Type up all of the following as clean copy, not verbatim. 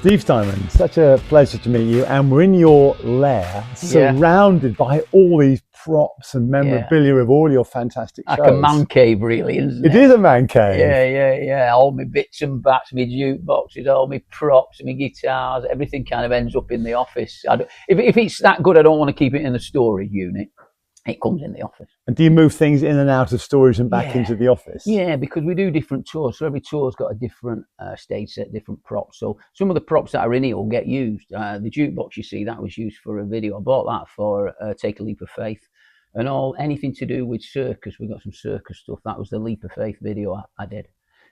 Steve Steinman, such a pleasure to meet you. And we're in your lair, surrounded by all these props and memorabilia of all your fantastic shows. Like a man cave, really, isn't it? It is a man cave. Yeah. All my bits and bats, my jukeboxes, all my props, my guitars, everything kind of ends up in the office. If it's that good, I don't want to keep it in the storage unit. It comes in the office. And do you move things in and out of storage and back into the office? Yeah, because we do different tours. So every tour's got a different stage set, different props. So some of the props that are in here will get used. The jukebox, you see, that was used for a video. I bought that for Take a Leap of Faith. And anything to do with circus. We got some circus stuff. That was the Leap of Faith video I did.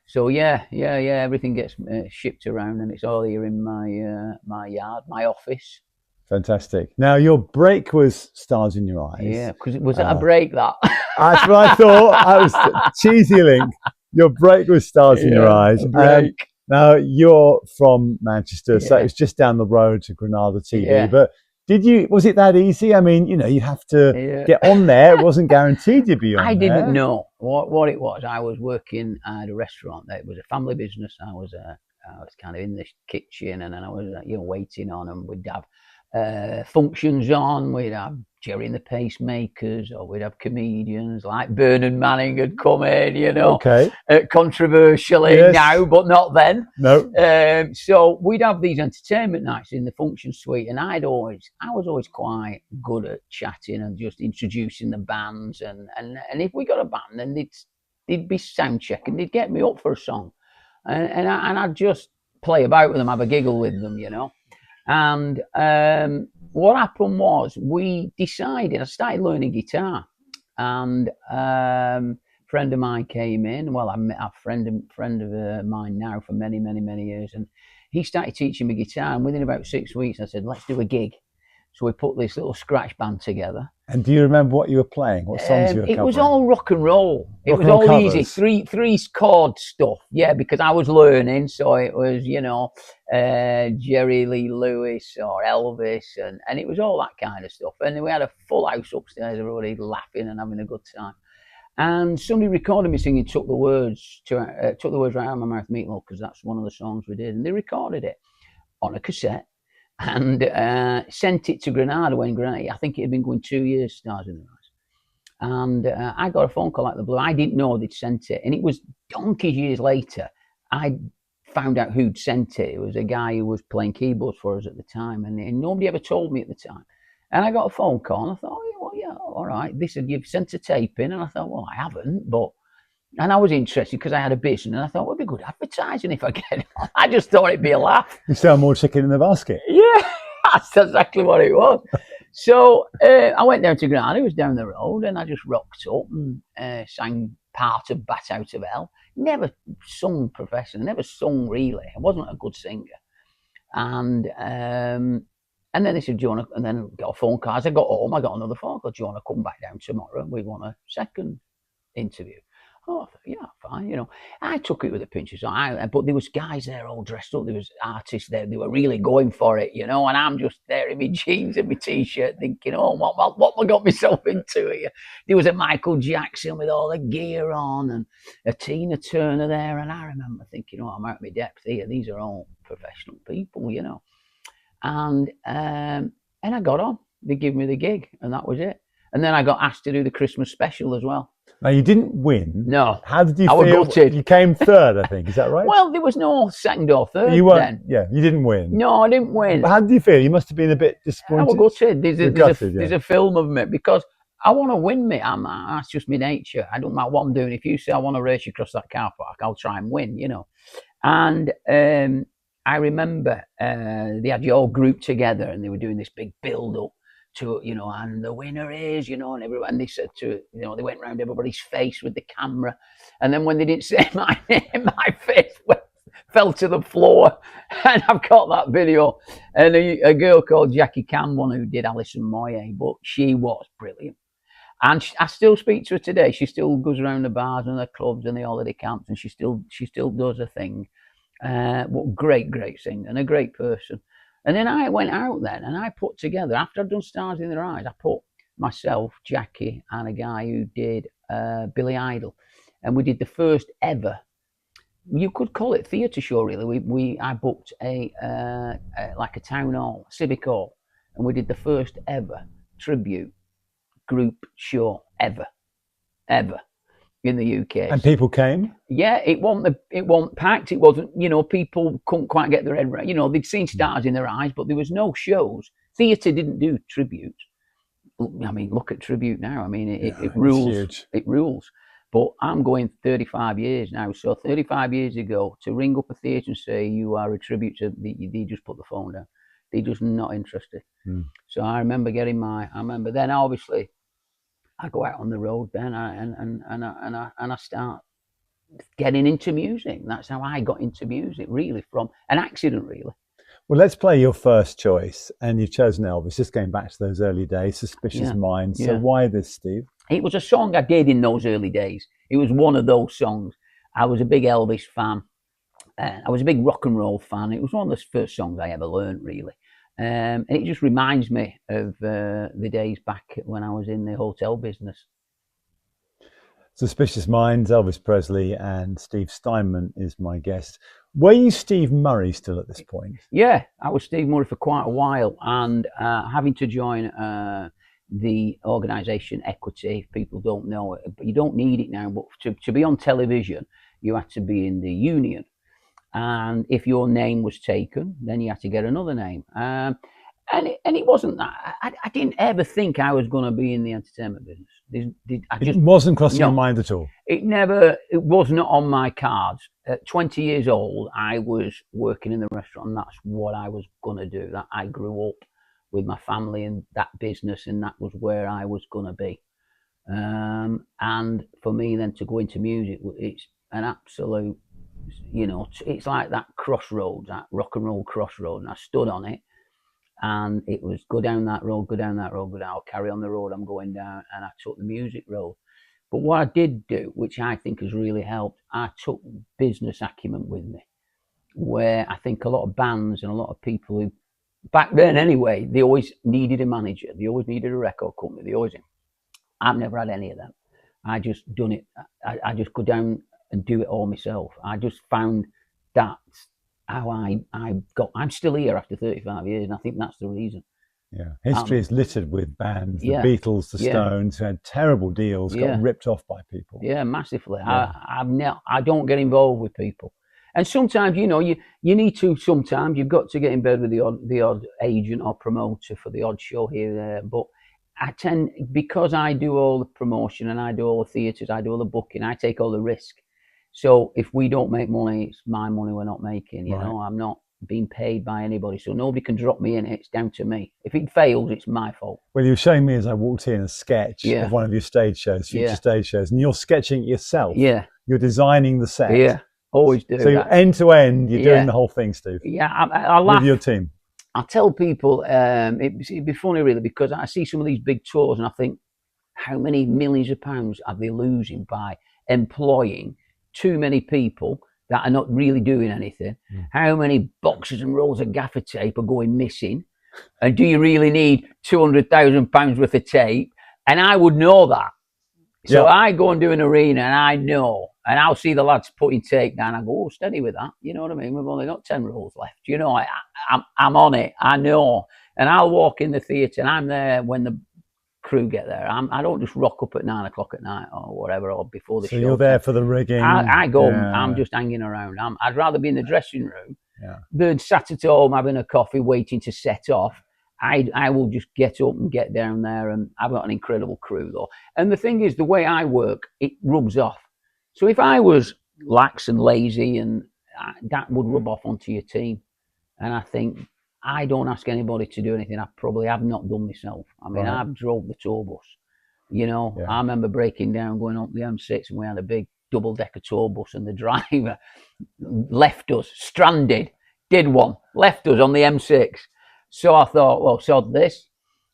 So yeah. Everything gets shipped around, and it's all here in my yard, my office. Fantastic. Now, your break was Stars in Your Eyes. Yeah, because was that a break, that? That's what I thought. I was cheesy link. Your break was Stars in Your Eyes. Now, you're from Manchester, so it's just down the road to Granada TV. Yeah. But was it that easy? I mean, you have to get on there. It wasn't guaranteed you'd be on there. I didn't know what it was. I was working at a restaurant. It was a family business. I was kind of in the kitchen, and then I was waiting on them. We'd have functions on. We'd have Jerry and the Pacemakers, or we'd have comedians like Bernard Manning had come in, Okay. Controversially now, but not then. No. So we'd have these entertainment nights in the function suite, and I was always quite good at chatting and just introducing the bands, and if we got a band, then they'd be sound checking, they'd get me up for a song, and I'd just play about with them, have a giggle with them, And what happened was we decided, I started learning guitar, and a friend of mine came in. Well, I met a friend of mine now for many, many, many years, and he started teaching me guitar, and within about 6 weeks I said, let's do a gig. So we put this little scratch band together. And do you remember what you were playing? What songs you were covering? It was all rock and roll. It was all covers. Easy, three chord stuff. Yeah, because I was learning, so it was Jerry Lee Lewis or Elvis, and it was all that kind of stuff. And we had a full house upstairs, everybody laughing and having a good time. And somebody recorded me singing "Took the Words Right Out of My Mouth" Meatloaf, because that's one of the songs we did, and they recorded it on a cassette. And sent it to Granada when Granada, I think it had been going 2 years, Stars in the Eyes. And I got a phone call out of the blue. I didn't know they'd sent it. And it was donkey's years later, I found out who'd sent it. It was a guy who was playing keyboards for us at the time. And nobody ever told me at the time. And I got a phone call, and I thought, all right. They said, you've sent a tape in. And I thought, well, I haven't, but... And I was interested because I had a business, and I thought, well, it'd be good advertising if I get it. I just thought it'd be a laugh. You sell more chicken in the basket. Yeah, that's exactly what it was. So I went down to Granada. It was down the road, and I just rocked up and sang part of Bat Out of Hell. Never sung professionally, never sung really. I wasn't a good singer. And then they said, do you want to, and then got a phone call. As I got home, I got another phone call. Do you want to come back down tomorrow? We want a second interview. Oh, yeah, fine, I took it with a pinch of salt. But there was guys there all dressed up. There was artists there. They were really going for it, and I'm just there in my jeans and my T-shirt thinking, oh, what have I got myself into here? There was a Michael Jackson with all the gear on and a Tina Turner there. And I remember thinking, I'm out of my depth here. These are all professional people, And I got on. They gave me the gig, and that was it. And then I got asked to do the Christmas special as well. Now, you didn't win. No. How did you feel? I was gutted. You came third, I think. Is that right? Well, there was no second or third then. Yeah, you didn't win. No, I didn't win. But how did you feel? You must have been a bit disappointed. I was gutted. There's a film of me, because I want to win, mate. That's just my nature. I don't matter what I'm doing. If you say I want to race you across that car park, I'll try and win, And I remember they had you all grouped together, and they were doing this big build-up to, and the winner is, and everyone, and they said to, they went round everybody's face with the camera, and then when they didn't say my name, my face fell to the floor, and I've got that video, and a girl called Jackie Campbell who did Alison Moyet, but she was brilliant, and I still speak to her today. She still goes around the bars and the clubs and the holiday camps, and she still does her thing. But great singer and a great person. And then I went out then, and I put together, after I'd done Stars in Their Eyes, I put myself, Jackie, and a guy who did Billy Idol. And we did the first ever you could call it theatre show, really. I booked like a town hall, civic hall, and we did the first ever tribute group show ever in the UK. And people came? Yeah, it wasn't packed. It wasn't, people couldn't quite get their head right. They'd seen stars in their eyes, but there was no shows. Theatre didn't do tributes. I mean, look at tribute now. I mean, it rules. Huge. It rules. But I'm going 35 years now. So 35 years ago, to ring up a theatre and say you are a tribute to, they just put the phone down. They're just not interested. So I remember then obviously I go out on the road then and I start getting into music. That's how I got into music, really, from an accident, really. Well, let's play your first choice, and you've chosen Elvis. Just going back to those early days, Suspicious Minds. So why this, Steve? It was a song I did in those early days. It was one of those songs. I was a big Elvis fan. I was a big rock and roll fan. It was one of the first songs I ever learned, really. And it just reminds me of the days back when I was in the hotel business. Suspicious Minds, Elvis Presley, and Steve Steinman is my guest. Were you Steve Murray still at this point? Yeah, I was Steve Murray for quite a while, and having to join the organisation Equity, if people don't know it, but you don't need it now, but to be on television, you had to be in the union. And if your name was taken, then you had to get another name. And it wasn't that. I didn't ever think I was going to be in the entertainment business. It wasn't crossing your mind at all? It was not on my cards. At 20 years old, I was working in the restaurant, and that's what I was going to do. That I grew up with my family in that business, and that was where I was going to be. And for me then to go into music, it's an absolute, it's like that crossroads, that rock and roll crossroad, and I stood on it. And it was go down that road, I'll carry on the road I'm going down, and I took the music road. But what I did do, which I think has really helped, I took business acumen with me, where I think a lot of bands and a lot of people who, back then anyway, they always needed a manager, they always needed a record company, I've never had any of them. I just done it, I just go down and do it all myself. I just found that how I'm still here after 35 years, and I think that's the reason. Yeah, history is littered with bands, the Beatles, the Stones, who had terrible deals, got ripped off by people. Yeah, massively. Yeah. I don't get involved with people, and sometimes you need to. Sometimes you've got to get in bed with the odd agent or promoter for the odd show here and there. But I tend, because I do all the promotion and I do all the theatres, I do all the booking, I take all the risk. So if we don't make money, it's my money we're not making. You know, I'm not being paid by anybody, so nobody can drop me in it. It's down to me. If it fails, it's my fault. Well, you were showing me as I walked in a sketch of one of your stage shows, future stage shows, and you're sketching it yourself. Yeah. You're designing the set. Yeah, always do. So you're end to end, you're doing the whole thing, Steve. Yeah, I laugh. With your team. I tell people, it'd be funny really, because I see some of these big tours and I think, how many millions of pounds are they losing by employing too many people that are not really doing anything? How many boxes and rolls of gaffer tape are going missing? And do you really need £200,000 worth of tape? And I would know that. So I go and do an arena and I know, and I'll see the lads putting tape down. I go, oh, steady with that. You know what I mean? We've only got 10 rolls left. You know, I'm on it. I know. And I'll walk in the theatre and I'm there when the crew get there. I don't just rock up at 9 o'clock at night or whatever, or before the show. So you're there for the rigging. I go, I'm just hanging around. I'd rather be in the dressing room than sat at home having a coffee waiting to set off. I will just get up and get down there, and I've got an incredible crew though. And the thing is, the way I work, it rubs off. So if I was lax and lazy, and that would rub off onto your team. And I think, I don't ask anybody to do anything I probably have not done myself. I mean, I've drove the tour bus. You know, I remember breaking down, going up the M6, and we had a big double-decker tour bus, and the driver left us stranded, left us on the M6. So I thought, well, sod this.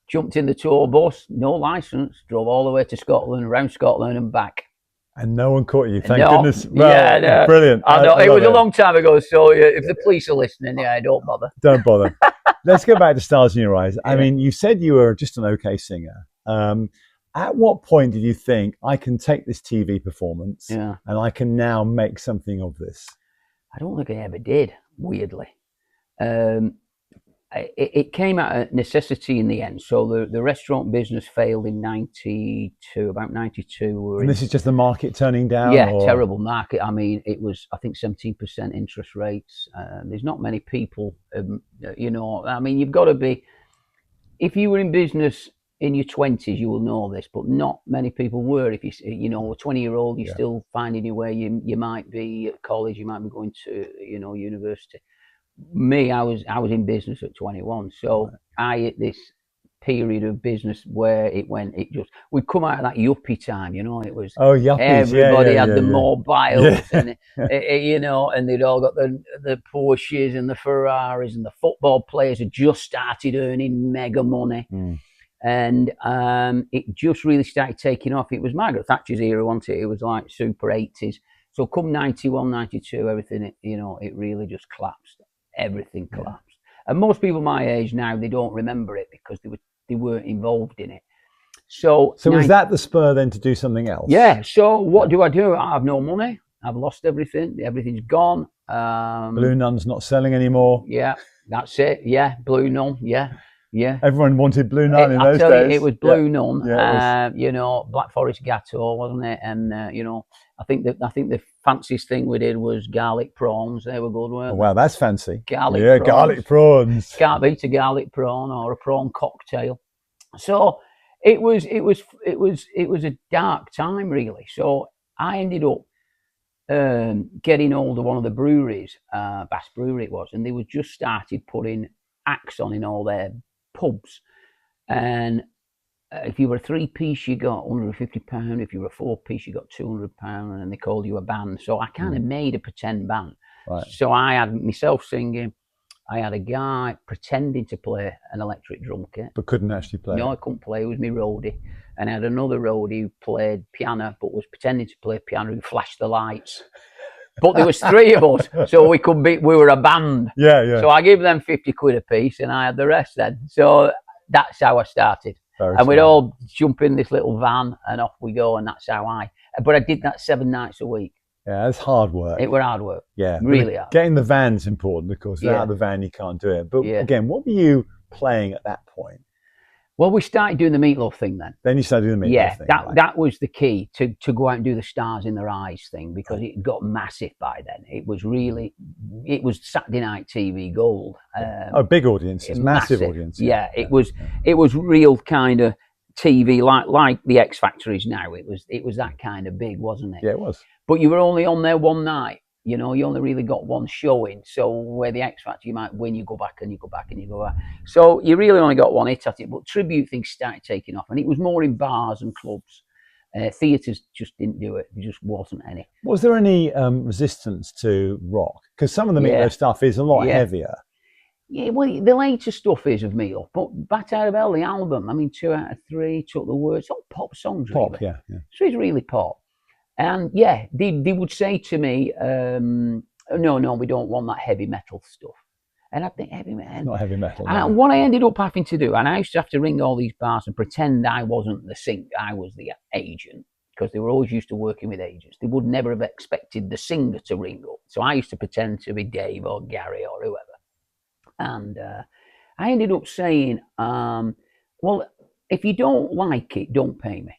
Jumped in the tour bus, no licence, drove all the way to Scotland, around Scotland and back. And no one caught you, thank goodness. Well, brilliant. I know, it was a long time ago, so if the police are listening, don't bother. Don't bother. Let's go back to Stars in Your Eyes. I mean, you said you were just an okay singer. At what point did you think, I can take this TV performance and I can now make something of this? I don't think I ever did, weirdly. It came out of necessity in the end. So the restaurant business failed in 92, about 92. And this is just the market turning down? Yeah, or? terrible market. I mean, it was, I think, 17% interest rates. There's not many people, you know, I mean, you've got to be, if you were in business in your 20s, you will know this, but not many people were. If you know, a 20-year-old, you're still finding your way. You might be at college, you might be going to, you know, university. Me, I was in business at 21, so I hit this period of business where we'd come out of that yuppie time, you know. It was yuppies. Everybody had the mobiles, and you know, and they'd all got the Porsches and the Ferraris, and the football players had just started earning mega money. And it just really started taking off. It was Margaret Thatcher's era, wasn't it? It was like super 80s. So come 91, 92, everything, you know, it really just collapsed. Everything collapsed. And most people my age now, they don't remember it because they weren't involved in it. So was that the spur then to do something else? Yeah. So what do? I have no money. I've lost everything. Everything's gone. Blue Nun's not selling anymore. Yeah, that's it. Yeah, Blue Nun. Yeah. Yeah. Everyone wanted Blue Nun in those days. It was Blue Nun. You know, Black Forest Gateau, wasn't it? And you know, I think the fanciest thing we did was garlic prawns. They were good, weren't they? Wow, that's fancy. Garlic prawns. Can't beat a garlic prawn or a prawn cocktail. So it was a dark time, really. So I ended up getting hold of one of the breweries, Bass Brewery it was, and they were just started putting acts on in all their pubs. And if you were a 3-piece, you got £150. If you were a 4-piece, you got £200, and they called you a band. So I kind of made a pretend band. Right. So I had myself singing. I had a guy pretending to play an electric drum kit, but couldn't actually play. No, I couldn't play. It was my roadie, and I had another roadie who played piano, but was pretending to play piano, who flashed the lights. But there was 3 of us, so we were a band. Yeah. So I gave them 50 quid a piece, and I had the rest then. So that's how I started. And we'd all jump in this little van, and off we go, and that's how but I did that 7 nights a week. Yeah, it's hard work. It was hard work. Yeah, really hard. Getting the van's important, of course. Without the van, you can't do it. But again, what were you playing at that point? Well, we started doing the Meatloaf thing then. Then you started doing the Meatloaf thing. Yeah, that was the key to go out and do the Stars in Their Eyes thing, because it got massive by then. It was Saturday night TV gold. Big audiences, massive audiences. Yeah, it was real kind of TV, like the X Factor is now. It was that kind of big, wasn't it? Yeah, it was. But you were only on there one night. You know, you only really got one showing. So where the X Factor, you might win, you go back and you go back and you go back. So you really only got one hit at it. But tribute things started taking off, and it was more in bars and clubs. Theatres just didn't do it. There just wasn't any. Was there any resistance to rock? Because some of the Meatloaf stuff is a lot heavier. Yeah, well, the later stuff is of Meatloaf, but Bat Out of Hell, the album, I mean, 2 out of 3 took the words, all pop songs. Pop, really. Yeah. So it's really pop. And yeah, they would say to me, no, we don't want that heavy metal stuff. And I think heavy metal. Not heavy metal. And what I ended up having to do, and I used to have to ring all these bars and pretend I wasn't the singer, I was the agent, because they were always used to working with agents. They would never have expected the singer to ring up. So I used to pretend to be Dave or Gary or whoever. And I ended up saying, well, if you don't like it, don't pay me.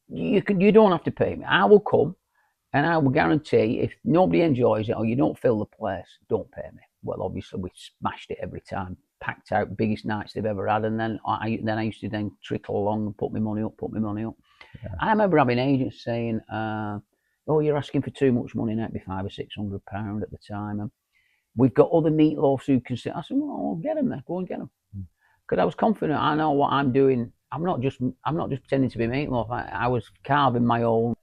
You don't have to pay me. I will come, and I will guarantee if nobody enjoys it or you don't fill the place, don't pay me. Well, obviously we smashed it every time, packed out, biggest nights they've ever had, and then I used to trickle along and put my money up. Yeah. I remember having agents saying, "Oh, you're asking for too much money now. It'd be £500 or £600 at the time, and we've got other Meatloafs who can sit." I said, "Well, get them there. Go and get them," because I was confident. I know what I'm doing. I'm not just pretending to be Meatloaf. I was carving my own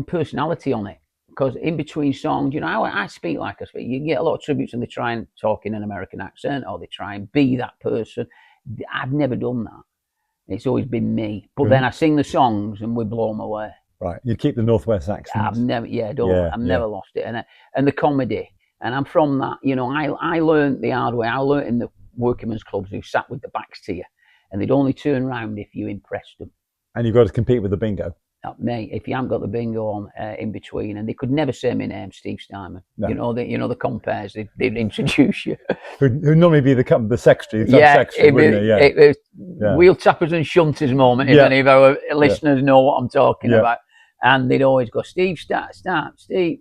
personality on it. Because in between songs, you know, I speak like I speak. You get a lot of tributes, and they try and talk in an American accent, or they try and be that person. I've never done that. It's always been me. But then I sing the songs, and we blow them away. Right, you keep the Northwest accent. I've never, I've never lost it, and the comedy. And I'm from that. You know, I learned the hard way. I learned in the workingmen's clubs who sat with the backs to you, and they'd only turn around if you impressed them. And you've got to compete with the bingo. Mate, if you haven't got the bingo on in between, and they could never say my name, Steve Steinman. No. You know the compares they'd introduce you. Who'd normally be the secretary, secretary, wouldn't it? Wheel tappers and shunters moment. If any of our listeners know what I'm talking about, and they'd always go, Steve, stop, Steve.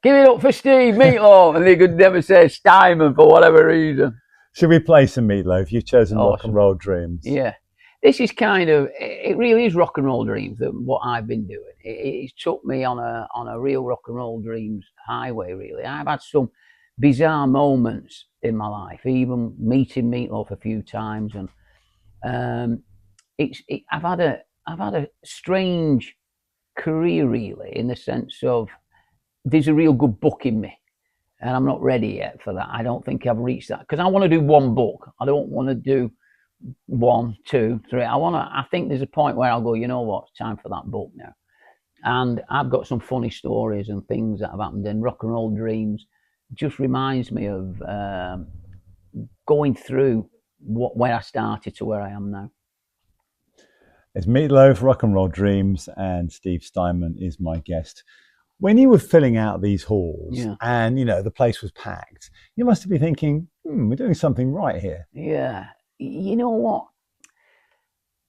Give it up for Steve Meatloaf, and they could never say Steinman for whatever reason. Should we play some Meatloaf? You've chosen Rock and Roll Dreams. Yeah. This is it really is rock and roll dreams, what I've been doing. It took me on a real rock and roll dreams highway, really. I've had some bizarre moments in my life, even meeting Meatloaf a few times. And I've had a strange career, really, in the sense of there's a real good book in me. And I'm not ready yet for that. I don't think I've reached that. Because I want to do one book. I don't want to do 1, 2, 3. I think there's a point where I'll go, you know what, it's time for that book now. And I've got some funny stories and things that have happened, and Rock and Roll Dreams just reminds me of going through where I started to where I am now. It's Meatloaf, Rock and Roll Dreams, and Steve Steinman is my guest. When you were filling out these halls and, the place was packed, you must have been thinking, we're doing something right here. Yeah. You know what?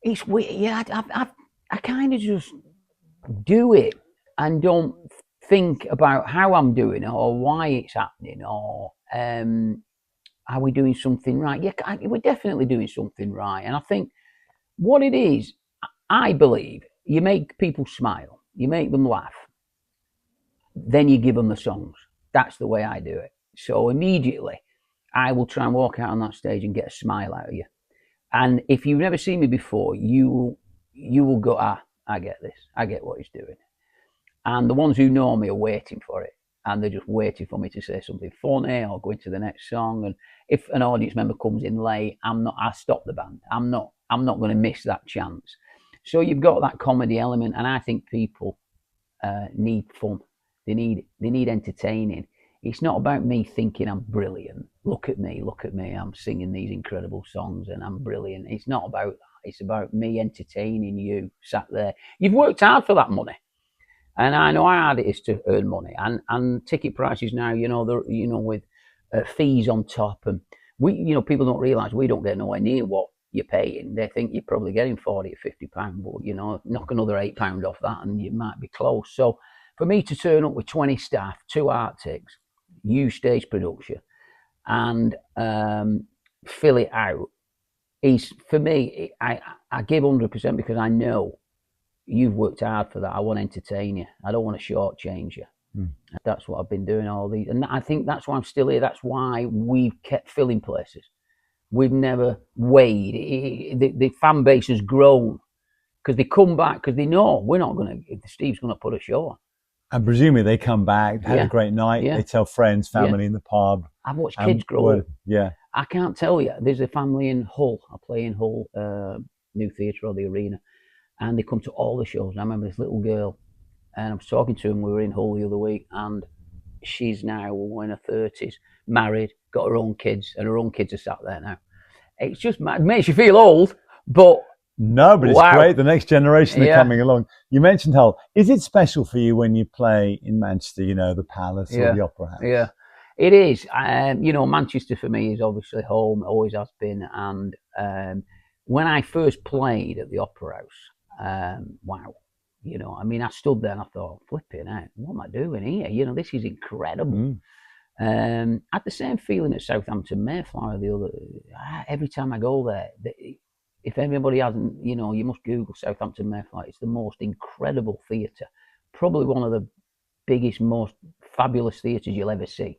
It's weird. Yeah, I kind of just do it and don't think about how I'm doing it or why it's happening or are we doing something right? Yeah, we're definitely doing something right. And I think what it is, I believe, you make people smile, you make them laugh, then you give them the songs. That's the way I do it. So immediately, I will try and walk out on that stage and get a smile out of you. And if you've never seen me before, you will go, I get this. I get what he's doing. And the ones who know me are waiting for it. And they're just waiting for me to say something funny or go into the next song. And if an audience member comes in late, I stop the band. I'm not going to miss that chance. So you've got that comedy element. And I think people need fun. They need entertaining. It's not about me thinking I'm brilliant. Look at me. I'm singing these incredible songs and I'm brilliant. It's not about that. It's about me entertaining you sat there. You've worked hard for that money. And I know how hard it is to earn money. And ticket prices now, with fees on top. And people don't realise we don't get nowhere near what you're paying. They think you're probably getting 40 or 50 pounds, but, knock another £8 off that and you might be close. So for me to turn up with 20 staff, 2 Arctics, use stage production and fill it out is, for me, I give 100% because I know you've worked hard for that. I want to entertain you. I don't want to shortchange you. That's what I've been doing all these. And I think that's why I'm still here. That's why we've kept filling places. We've never weighed. The fan base has grown because they come back because they know we're not going to, Steve's going to put a show on. And presumably they come back, had a great night, they tell friends, family in the pub. I've watched kids grow up. Yeah. I can't tell you. There's a family in Hull. I play in Hull, New Theatre or the Arena. And they come to all the shows. And I remember this little girl, and I was talking to him. We were in Hull the other week, and she's now in her 30s, married, got her own kids, and her own kids are sat there now. It's just it makes you feel old, but no, but it's great. The next generation are coming along. You mentioned Hull. Is it special for you when you play in Manchester? The Palace or the Opera House? Yeah, it is. Manchester for me is obviously home. Always has been. And when I first played at the Opera House, wow. I stood there and I thought, flipping out, what am I doing here? This is incredible. I had the same feeling at Southampton Mayflower every time I go there. If anybody hasn't, you must Google Southampton Mayflower. It's the most incredible theatre. Probably one of the biggest, most fabulous theatres you'll ever see.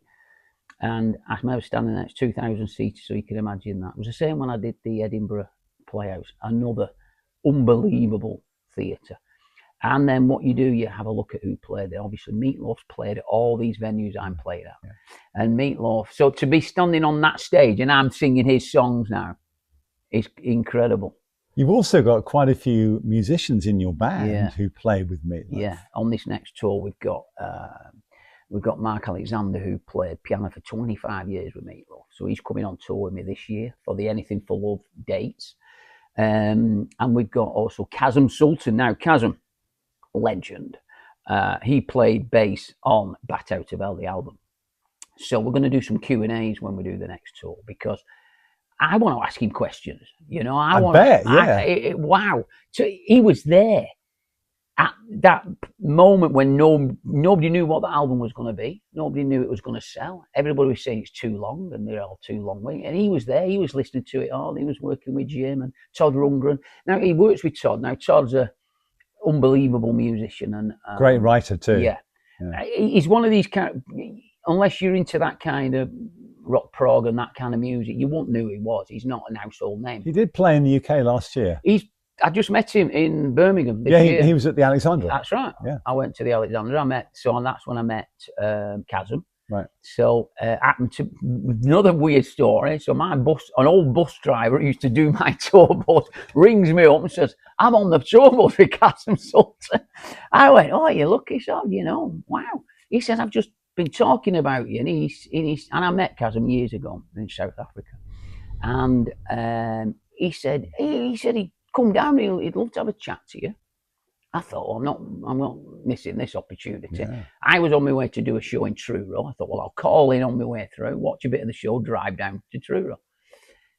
And I remember standing there, it's 2,000 seats, so you can imagine that. It was the same when I did the Edinburgh Playhouse, another unbelievable theatre. And then what you do, you have a look at who played there. Obviously, Meatloaf's played at all these venues I'm played at. Yeah. And Meatloaf, so to be standing on that stage and I'm singing his songs now, it's incredible. You've also got quite a few musicians in your band who play with Meatloaf. Yeah, on this next tour we've got Mark Alexander, who played piano for 25 years with Meatloaf. So he's coming on tour with me this year for the Anything for Love dates. And we've got also Kazim Sultan. Now, Kazim, legend. He played bass on Bat Out of Hell, the album. So we're going to do some Q&As when we do the next tour, because I want to ask him questions. You know, I bet, yeah. Wow. So he was there at that moment when nobody knew what the album was going to be. Nobody knew it was going to sell. Everybody was saying it's too long, and they're all too long. And he was there. He was listening to it all. He was working with Jim and Todd Rundgren. Now, he works with Todd. Now, Todd's a unbelievable musician and great writer too. Yeah. He's one of these unless you're into that kind of rock prog and that kind of music, you won't know who he was. He's not an household name. He did play in the UK last year. I just met him in Birmingham this year. He was at the Alexandra. That's right. Yeah. I went to the Alexandra. And that's when I met Kazim. Right. So happened to another weird story. So an old bus driver who used to do my tour bus, rings me up and says, "I'm on the tour bus with Kazim Sultan." I went, "Oh, you're lucky, son. You know, wow." He says, "I've just been talking about you," and I met Kazim years ago in South Africa, and he said he'd come down. He'd love to have a chat to you. I thought, I'm not missing this opportunity. Yeah. I was on my way to do a show in Truro. I thought, well, I'll call in on my way through, watch a bit of the show, drive down to Truro.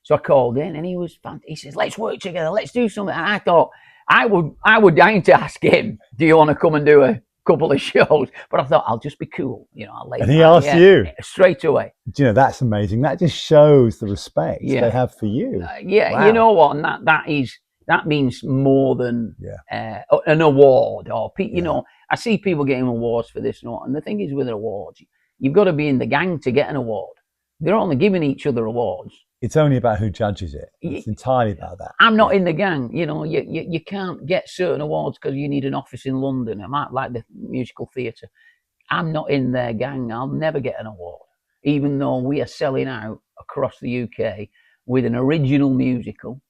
So I called in, and he says, "Let's work together. Let's do something." And I thought, I would dying to ask him, "Do you want to come and do a couple of shows?" But I thought, I'll just be cool, you know. And he asked you straight away. Do you know, that's amazing. That just shows the respect they have for you. Wow. You know what? And that means more than an award or you know. I see people getting awards for this and all, and the thing is with awards, you've got to be in the gang to get an award. They're only giving each other awards. It's only about who judges it. It's entirely about that. I'm not in the gang. You know, you can't get certain awards because you need an office in London. I might like the musical theatre. I'm not in their gang. I'll never get an award, even though we are selling out across the UK with an original musical,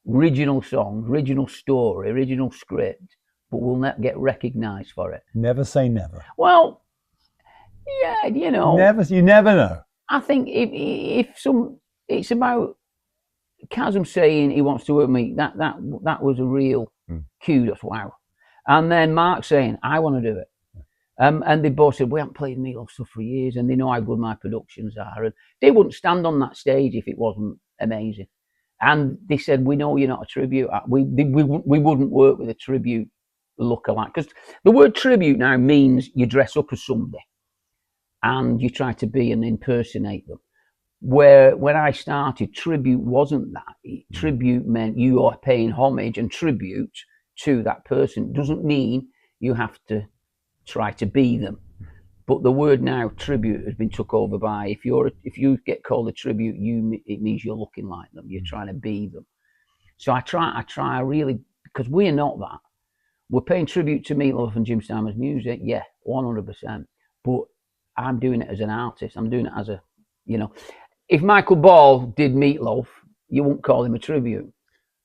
original songs, original story, original script, but we'll not get recognised for it. Never say never. Well, yeah, you know. You never know. I think it's about Kazim saying he wants to work with me. That was a real kudos, wow. And then Mark saying, "I want to do it." And they both said, "We haven't played Meatloaf stuff for years," and they know how good my productions are. And they wouldn't stand on that stage if it wasn't amazing. And they said, "We know you're not a tribute. We wouldn't work with a tribute lookalike." Because the word tribute now means you dress up as somebody and you try to be and impersonate them. Where when I started, tribute wasn't that. Tribute meant you are paying homage and tribute to that person. It doesn't mean you have to try to be them. But the word now, tribute, has been took over by, if you get called a tribute, it means you're looking like them. You're trying to be them. So I try really, because we're not that. We're paying tribute to Meatloaf and Jim Steinman's music, yeah, 100%. But I'm doing it as an artist. I'm doing it as a, you know, if Michael Ball did Meatloaf, you wouldn't call him a tribute.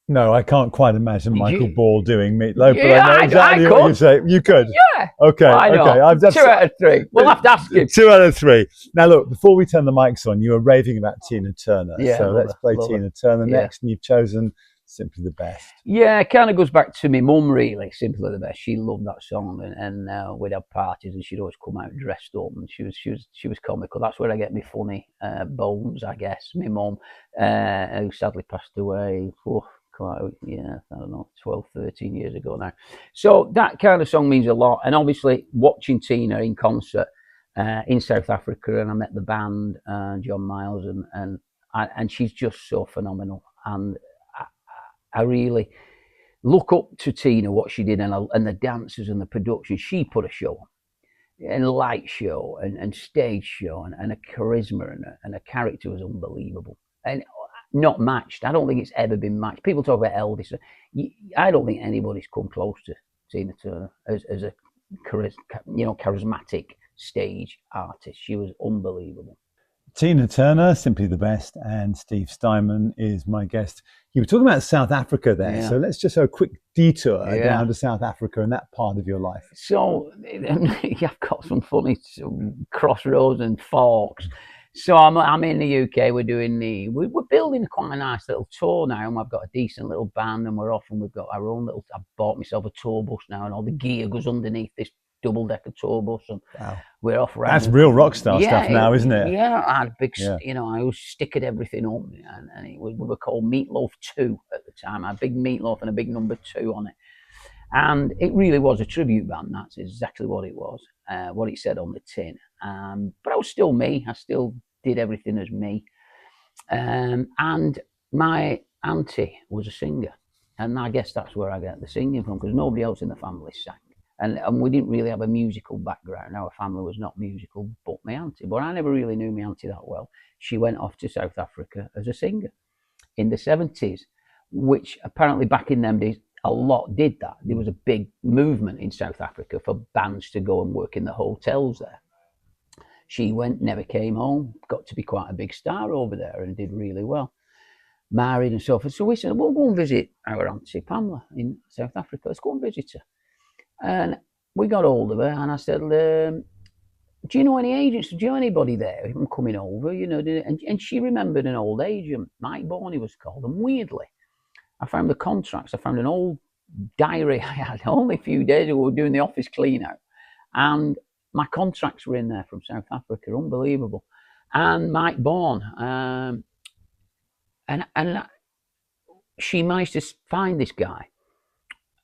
No, I can't quite imagine Michael Ball doing Meatloaf, but yeah, I know exactly what you say. You could. Yeah. Okay. Okay. I've just 2 out of 3. We'll have to ask him. 2 out of 3. Now, look, before we turn the mics on, you were raving about Tina Turner. Yeah, so let's play Tina Turner next, and you've chosen Simply the Best. Yeah, it kind of goes back to my mum, really. Simply the Best. She loved that song, and we'd have parties, and she'd always come out dressed up, and she was comical. That's where I get my funny bones, I guess. My mum, who sadly passed away. I don't know, 12, 13 years ago now. So that kind of song means a lot. And obviously watching Tina in concert in South Africa, and I met the band, John Miles, and she's just so phenomenal. And I really look up to Tina, what she did, and the dancers and the production. She put a show on, and a light show and stage show, and a charisma, and a character was unbelievable. And not matched. I don't think it's ever been matched. People talk about Elvis. I don't think anybody's come close to Tina Turner as a charismatic stage artist. She was unbelievable. Tina Turner, Simply the Best, and Steve Steinman is my guest. You were talking about South Africa there, so let's just have a quick detour down to South Africa and that part of your life. So I've got some funny crossroads and forks. So I'm in the UK. We're building quite a nice little tour now, and we've got a decent little band, and we're off, and we've got our own little. I bought myself a tour bus now, and all the gear goes underneath this double-decker tour bus, and we're off around. That's real rock star stuff now, isn't it? Yeah, I had big, you know, I always stickered everything up, and we were called Meatloaf 2 at the time. I had a big Meatloaf and a big number 2 on it. And it really was a tribute band. That's exactly what it was, what it said on the tin. But I was still me. I still did everything as me. And my auntie was a singer. And I guess that's where I get the singing from, because nobody else in the family sang. And we didn't really have a musical background. Our family was not musical, but my auntie. But I never really knew my auntie that well. She went off to South Africa as a singer in the 70s, which apparently back in them days, a lot did that. There was a big movement in South Africa for bands to go and work in the hotels there. She went, never came home, got to be quite a big star over there and did really well. Married and so forth. So we said, we'll go and visit our auntie Pamela in South Africa. Let's go and visit her. And we got hold of her, and I said, do you know any agents? Do you know anybody there? I'm coming over, you know. And she remembered an old agent, Mike Bourne, he was called. And weirdly, I found the contracts. I found an old diary I had only a few days ago. We were doing the office clean out, and my contracts were in there from South Africa. Unbelievable. And Mike Bourne, and she managed to find this guy.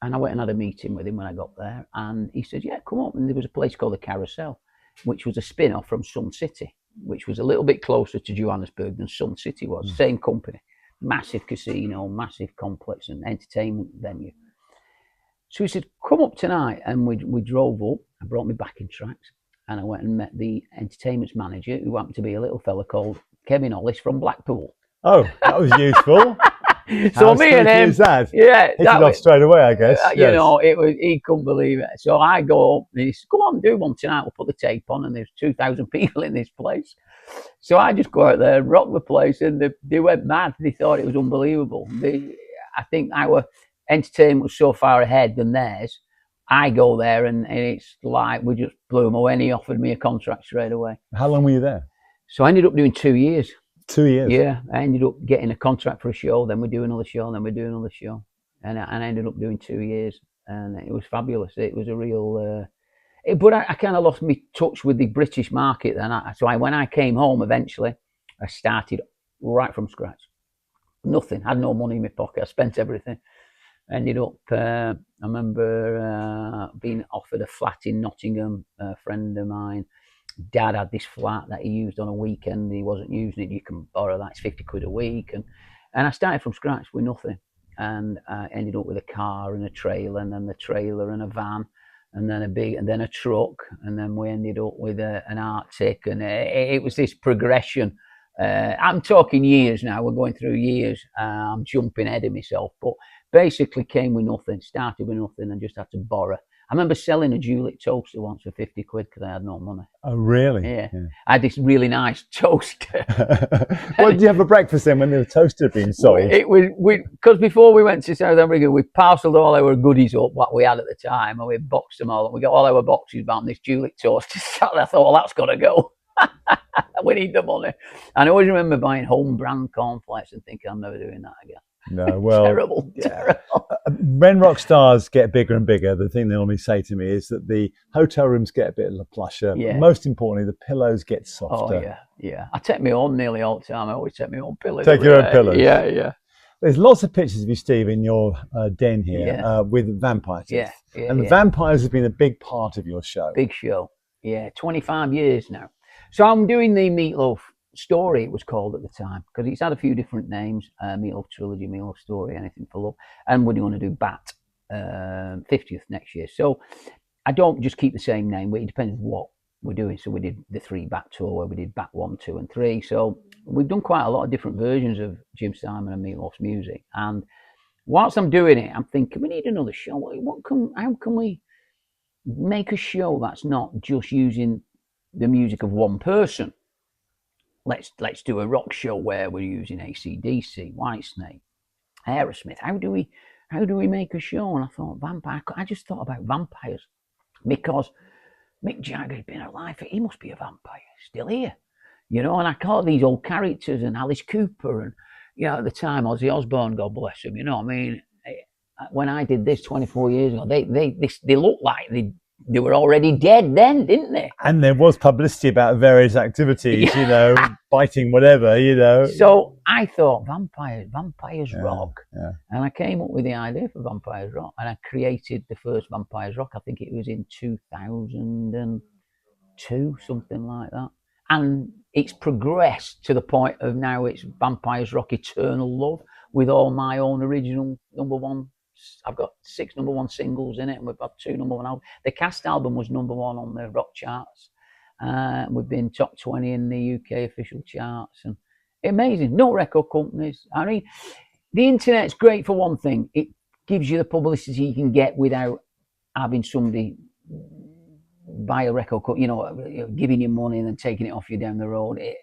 And I went and had a meeting with him when I got there. And he said, yeah, come up. And there was a place called the Carousel, which was a spin-off from Sun City, which was a little bit closer to Johannesburg than Sun City was. Same company. Massive casino, massive complex and entertainment venue. So he said, come up tonight. And we drove up. I brought my backing tracks, and I went and met the entertainment manager, who happened to be a little fella called Kevin Hollis from Blackpool. Oh, that was useful. So me and him, hit it off straight away, I guess. You know, he couldn't believe it. So I go up, and he says, "Come on, do one tonight. We'll put the tape on, and there's 2,000 people in this place." So I just go out there and rock the place, and they went mad. They thought it was unbelievable. I think our entertainment was so far ahead than theirs. I go there, and it's like we just blew him away, and he offered me a contract straight away. How long were you there? So I ended up doing 2 years. 2 years? Yeah, I ended up getting a contract for a show, then we do another show, then we do another show. And I ended up doing 2 years, and it was fabulous. It was a real... but I kind of lost my touch with the British market then. When I came home eventually, I started right from scratch. Nothing, had no money in my pocket, I spent everything. Ended up, I remember being offered a flat in Nottingham, a friend of mine. Dad had this flat that he used on a weekend. He wasn't using it. You can borrow that. It's 50 quid a week. And I started from scratch with nothing. And I ended up with a car and a trailer, and then the trailer and a van, and then a truck. And then we ended up with an Arctic. And it was this progression. I'm talking years now. We're going through years. I'm jumping ahead of myself. But basically came with nothing, started with nothing, and just had to borrow. I remember selling a Julep toaster once for 50 quid because I had no money. Oh, really? Yeah. I had this really nice toaster. What did you have for breakfast then when the toaster had been sold? It was because before we went to South Africa, we parcelled all our goodies up, what we had at the time, and we boxed them all. And we got all our boxes back on this Julep toaster. So I thought, well, that's got to go. We need the money. And I always remember buying home brand cornflakes and thinking, I'm never doing that again. No, well, terrible. When rock stars get bigger and bigger, the thing they normally say to me is that the hotel rooms get a bit plusher. Yeah. Most importantly, the pillows get softer. Oh, yeah. I take my own nearly all the time. I always take my own pillows. Take your own pillows? Yeah. There's lots of pictures of you, Steve, in your den here with vampires. Yeah. And the vampires have been a big part of your show. Big show. Yeah, 25 years now. So I'm doing the Meatloaf Story, it was called at the time, because it's had a few different names. Meatloaf Trilogy, Meatloaf Story, Anything for Love. And we're going to do Bat 50th next year. So I don't just keep the same name, but it depends what we're doing. So we did the 3 Bat tour where we did Bat 1, 2 and 3. So we've done quite a lot of different versions of Jim Steinman and Meatloaf's music. And whilst I'm doing it, I'm thinking we need another show. How can we make a show that's not just using the music of one person? Let's do a rock show where we're using AC/DC, Whitesnake, Aerosmith. How do we make a show? And I thought vampire. I just thought about vampires because Mick Jagger had been alive. He must be a vampire, still here. you know, and I caught these old characters and Alice Cooper and, you know, at the time, Ozzy Osbourne, God bless him, you know what I mean? When I did this 24 years ago, they looked like they were already dead then, didn't they? And there was publicity about various activities, you know, biting whatever, you know. So I thought Vampires Rock. Yeah. And I came up with the idea for Vampires Rock. And I created the first Vampires Rock. I think it was in 2002, something like that. And it's progressed to the point of now it's Vampires Rock Eternal Love with all my own original #1. I've got 6 #1 singles in it, and we've got 2 #1 albums. The Cast album was #1 on the rock charts. We've been top 20 in the UK official charts, and amazing. No record companies. I mean, the internet's great for one thing. It gives you the publicity you can get without having somebody buy a record, you know, giving you money and then taking it off you down the road. It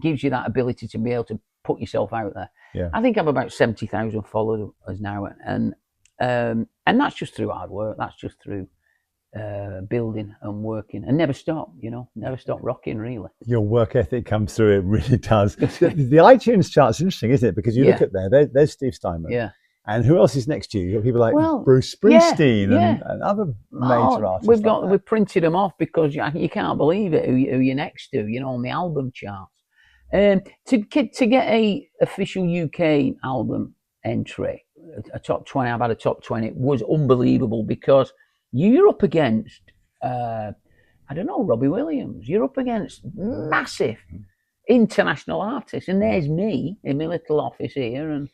gives you that ability to be able to put yourself out there. Yeah. I think I've about 70,000 followers now, and that's just through hard work. That's just through building and working and never stop. You know, never stop rocking. Really, your work ethic comes through. It really does. The iTunes chart's interesting, isn't it? Because you look at there's Steve Steinman. Yeah. And who else is next to you? You've got people like Bruce Springsteen and other major artists. We've printed them off because you can't believe it who you're next to, you know, on the album charts. To get a official UK album entry, a top 20, I've had a top 20, was unbelievable because you're up against, I don't know, Robbie Williams. You're up against massive international artists, and there's me in my little office here,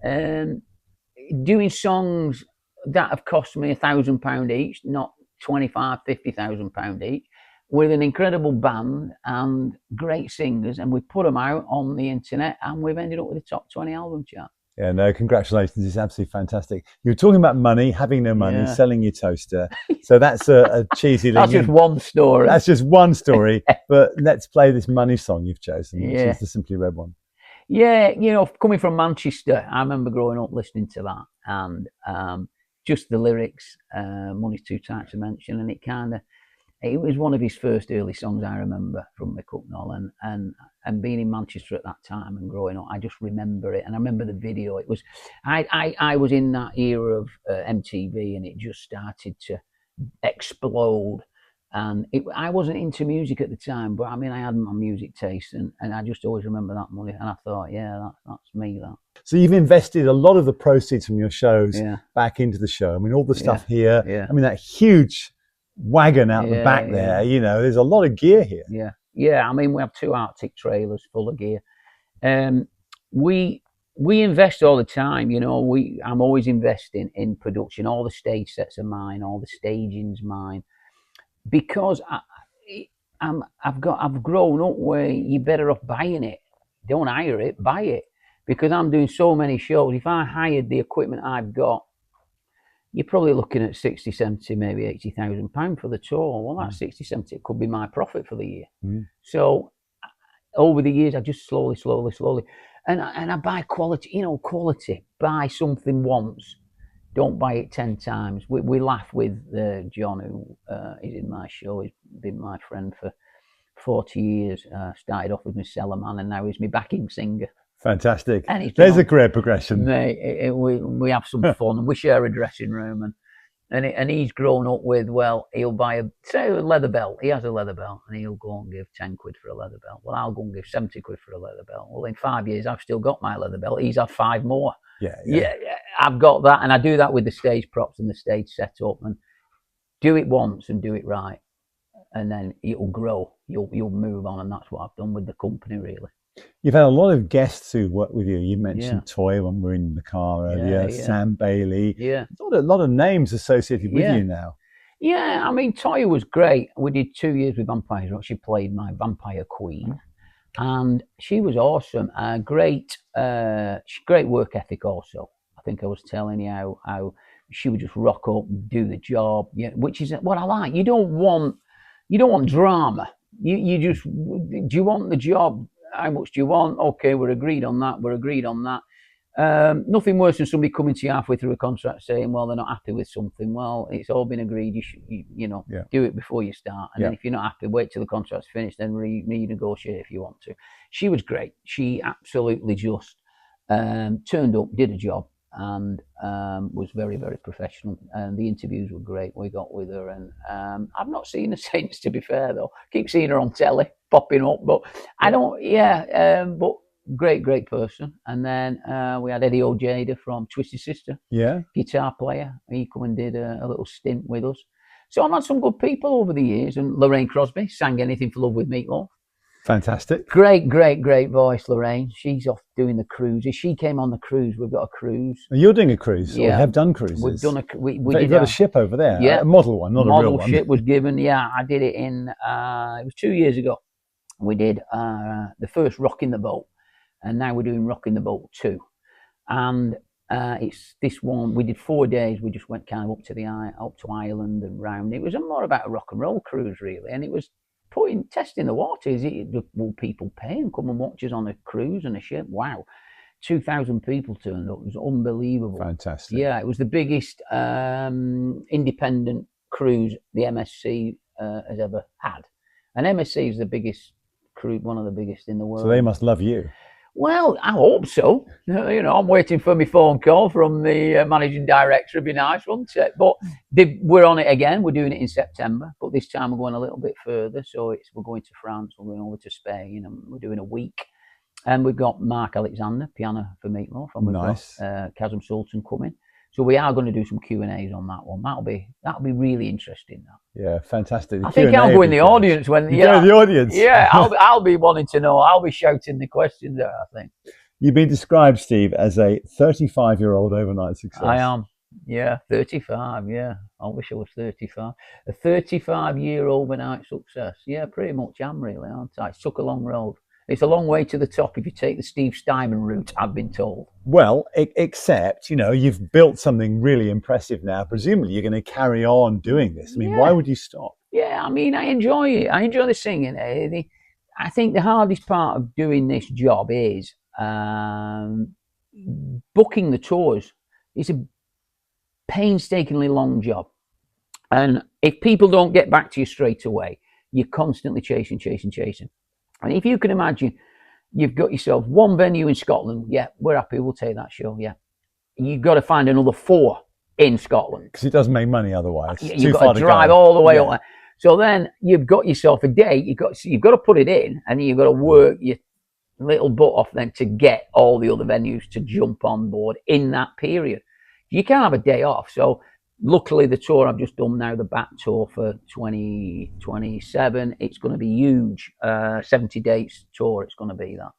and doing songs that have cost me £1,000 each, not £25,000-50,000 each, with an incredible band and great singers, and we put them out on the internet, and we've ended up with a top 20 album chart. Yeah, no, congratulations. It's absolutely fantastic. You were talking about money, having no money, selling your toaster. So that's a cheesy thing. That's just one story. That's just one story. But let's play this money song you've chosen, which is the Simply Red one. Yeah, you know, coming from Manchester, I remember growing up listening to that, and just the lyrics, money's too tight to mention, and it was one of his first early songs I remember from McCucknall, and being in Manchester at that time and growing up, I just remember it, and I remember the video. It was, I was in that era of MTV, and it just started to explode. And I wasn't into music at the time, but I mean, I had my music taste, and I just always remember that money. And I thought, that's me, that. So you've invested a lot of the proceeds from your shows back into the show. I mean, all the stuff here. Yeah. I mean, that huge wagon out the back there, you know, there's a lot of gear here. Yeah. Yeah. I mean, we have 2 Arctic trailers full of gear. We invest all the time, you know. I'm always investing in production. All the stage sets are mine, all the staging's mine. Because I've grown up where you're better off buying it. Don't hire it, buy it. Because I'm doing so many shows. If I hired the equipment I've got, you're probably looking at 60, 70, maybe £80,000 for the tour. Well, that's 60, 70. It could be my profit for the year. So over the years, I just slowly, and I buy quality. You know, quality. Buy something once. Don't buy it 10 times. We laugh with John, who is in my show. He's been my friend for 40 years. Started off with my cellar man, and now he's my backing singer. Fantastic. There's a career progression. Mate, we have some fun, and we share a dressing room, and he's grown up with, well, he'll buy a leather belt. He has a leather belt, and he'll go and give 10 quid for a leather belt. Well, I'll go and give 70 quid for a leather belt. Well, in 5 years, I've still got my leather belt. He's had 5 more. Yeah, I've got that, and I do that with the stage props and the stage setup, and do it once and do it right, and then it'll grow. You'll move on, and that's what I've done with the company, really. You've had a lot of guests who work with you. You mentioned Toy when we were in the car earlier, Sam Bailey. Yeah, a lot of names associated with you now. Yeah, I mean, Toy was great. We did 2 years with Vampires Rock. She played my vampire queen, and she was awesome. Great work ethic also. I think I was telling you how she would just rock up, do the job, which is what I like. You don't want drama. You just, do you want the job? How much do you want? Okay, we're agreed on that. Nothing worse than somebody coming to you halfway through a contract saying, well, they're not happy with something. Well, it's all been agreed. You should, do it before you start. And then if you're not happy, wait till the contract's finished, then renegotiate if you want to. She was great. She absolutely just turned up, did a job, and was very, very professional. And the interviews were great. We got with her, and I've not seen her since, to be fair, though. Keep seeing her on telly, popping up, but I don't, but great person. And then we had Eddie Ojeda from Twisted Sister, guitar player. He come and did a little stint with us. So I've had some good people over the years. And Lorraine Crosby sang Anything for Love with Meat Loaf. Fantastic. Great voice, Lorraine. She's off doing the cruises. She came on the cruise. We've got a cruise. You're doing a cruise. Yeah. Or have done cruises. We've done You've got a ship over there. Yeah. A model one, not a real one. Model ship was given. Yeah, I did it in, it was 2 years ago. We did the first Rocking the Boat. And now we're doing Rocking the Boat 2. And it's this one, we did 4 days. We just went kind of up to Ireland and round. It was more about a rock and roll cruise, really. And it was testing the waters. Will people pay and come and watch us on a cruise and a ship? Wow. 2,000 people turned up. It was unbelievable. Fantastic. Yeah, it was the biggest independent cruise the MSC has ever had. And MSC is the biggest cruise, one of the biggest in the world. So they must love you. Well, I hope so. I'm waiting for my phone call from the managing director. It'd be nice, wouldn't it? But we're on it again. We're doing it in September, but this time we're going a little bit further. So we're going to France, we're going over to Spain, and we're doing a week. And we've got Mark Alexander, piano for Meat Loaf, and we've got Kazim Sultan coming. So we are going to do some Q&As on that one. That'll be really interesting. Yeah, fantastic. I think I'll go in the audience when go in the audience. Yeah, I'll be wanting to know. I'll be shouting the questions there, I think. You've been described, Steve, as a 35-year-old overnight success. I am. Yeah, 35. Yeah, I wish I was 35. A 35-year overnight success. Yeah, pretty much am, really, aren't I? It took a long road. It's a long way to the top if you take the Steve Steinman route, I've been told. Well, except, you've built something really impressive now. Presumably you're going to carry on doing this. I mean, why would you stop? Yeah, I mean, I enjoy it. I enjoy the singing. I think the hardest part of doing this job is booking the tours. It's a painstakingly long job. And if people don't get back to you straight away, you're constantly chasing. And if you can imagine, you've got yourself one venue in Scotland. Yeah, we're happy. We'll take that show. Yeah. You've got to find another 4 in Scotland. Because it doesn't make money otherwise. You've got to drive all the way up there. So then you've got yourself a day. You've got to put it in, and you've got to work your little butt off then to get all the other venues to jump on board in that period. You can't have a day off. So luckily, the tour I've just done now, the back tour for 2027, it's going to be huge. 70 dates tour, it's going to be that.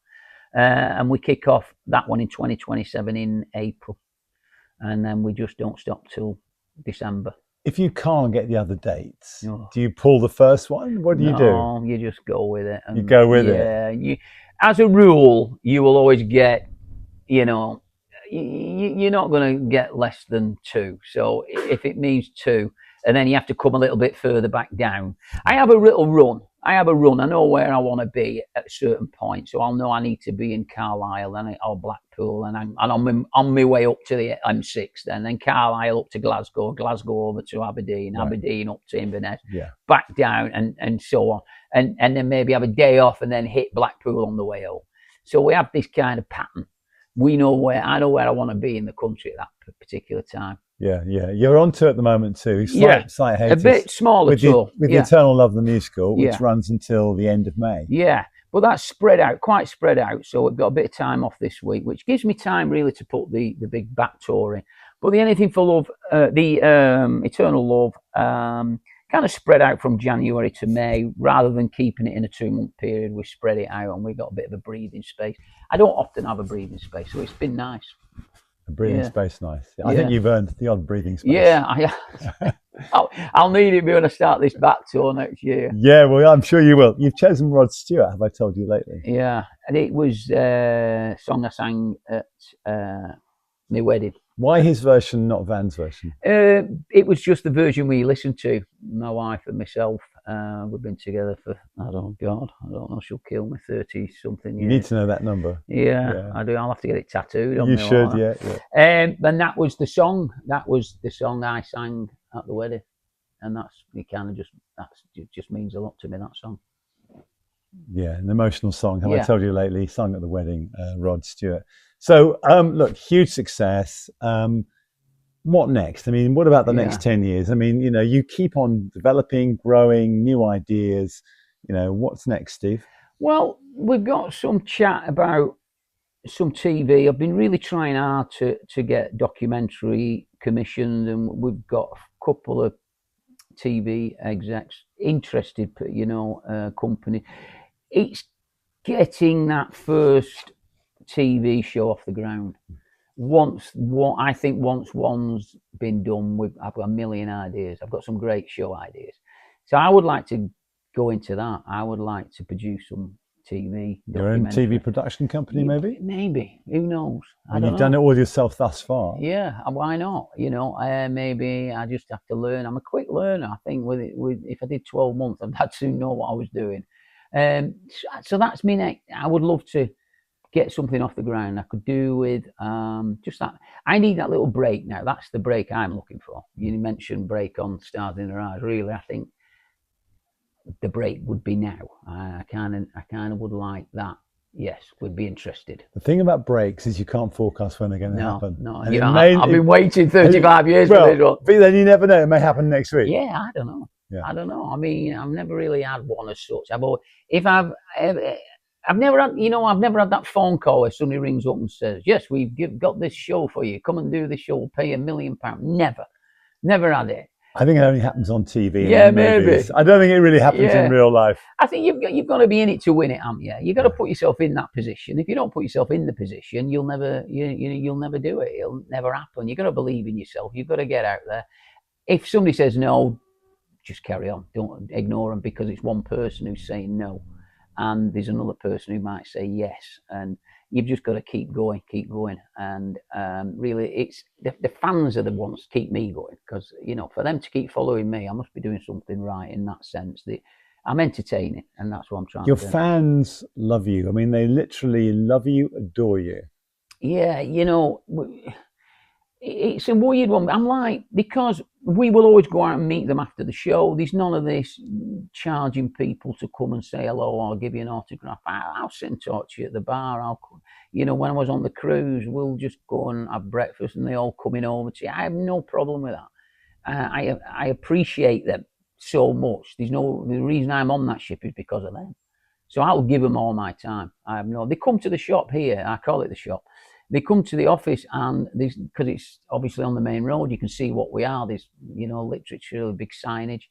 And we kick off that one in 2027 in April. And then we just don't stop till December. If you can't get the other dates, do you pull the first one? What do you do? No, you just go with it. You go with it? Yeah. As a rule, you will always get, you're not going to get less than 2. So if it means 2, and then you have to come a little bit further back down. I have a little run. I know where I want to be at a certain point. So I'll know I need to be in Carlisle or Blackpool, and I'm on my way up to the M6 then Carlisle up to Glasgow over to Aberdeen, right. Aberdeen up to Inverness, back down and so on. And then maybe have a day off and then hit Blackpool on the way home. So we have this kind of pattern. I know where I want to be in the country at that particular time. Yeah. You're on tour at the moment too. Slight hiatus. A bit smaller tour. With the Eternal Love, the musical, which runs until the end of May. Yeah, but that's quite spread out. So we've got a bit of time off this week, which gives me time really to put the big back tour in. But the Anything for Love, the Eternal Love, kind of spread out from January to May, rather than keeping it in a 2-month period. We spread it out, and we got a bit of a breathing space. I don't often have a breathing space, so it's been nice. A breathing space, nice. I think you've earned the odd breathing space. Yeah, I'll need it when I start this back tour next year. Yeah, well, I'm sure you will. You've chosen Rod Stewart, have I told you lately? Yeah, and it was a song I sang at my wedding. Why his version, not Van's version? It was just the version we listened to, my wife and myself. We've been together for, I don't know, she'll kill me, 30 something years. You need to know that number. Yeah, I do. I'll have to get it tattooed on me. You should, yeah. And that was the song. That was the song I sang at the wedding, and it just means a lot to me. That song. Yeah, an emotional song. Have I told you lately? Sung at the wedding, Rod Stewart. So, look, huge success. What next? I mean, what about the next 10 years? I mean, you keep on developing, growing, new ideas. What's next, Steve? Well, we've got some chat about some TV. I've been really trying hard to get documentary commissioned, and we've got a couple of TV execs interested, company. It's getting that first TV show off the ground. Once one's been done, I've got a million ideas. I've got some great show ideas. So I would like to go into that. I would like to produce some TV. Your own TV production company, maybe? Maybe. Who knows? You've done it all yourself thus far. Yeah, why not? Maybe I just have to learn. I'm a quick learner. I think if I did 12 months, I'd soon know what I was doing. So that's me next. I would love to get something off the ground. I could do with just that. I need that little break now. That's the break I'm looking for. You mentioned break on Stars in Their Eyes. Really, I think the break would be now. I kind of would like that. Yes, would be interested. The thing about breaks is you can't forecast when they're going to happen. No, I've been waiting 35 years for this one. But then you never know. It may happen next week. Yeah, I don't know. Yeah. I don't know. I mean, I've never really had one as such. I've never had that phone call where somebody rings up and says, "Yes, we've got this show for you. Come and do this show. We'll pay £1 million." Never had it. I think it only happens on TV. Yeah, maybe. I don't think it really happens in real life. I think you've got to be in it to win it, haven't you? You've got to put yourself in that position. If you don't put yourself in the position, you'll never do it. It'll never happen. You've got to believe in yourself. You've got to get out there. If somebody says no, just carry on. Don't ignore them, because it's one person who's saying no, and there's another person who might say yes, and you've just got to keep going. And really, it's the fans are the ones keep me going, because for them to keep following me, I must be doing something right in that sense. That I'm entertaining, and that's what I'm trying to do. Your fans love you. I mean, they literally love you, adore you. Yeah, it's a weird one. I'm like, because we will always go out and meet them after the show. There's none of this charging people to come and say hello or give you an autograph. I'll sit and talk to you at the bar. When I was on the cruise, we'll just go and have breakfast, and they all coming over to you. I have no problem with that. I appreciate them so much. The reason I'm on that ship is because of them. So I'll give them all my time. They come to the shop here. I call it the shop. They come to the office, and because it's obviously on the main road, you can see what we are. There's, literature, big signage.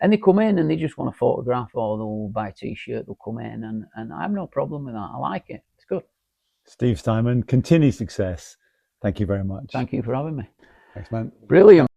And they come in and they just want a photograph, or they'll buy a T-shirt, they'll come in, and I have no problem with that. I like it. It's good. Steve Steinman, continued success. Thank you very much. Thank you for having me. Thanks, man. Brilliant.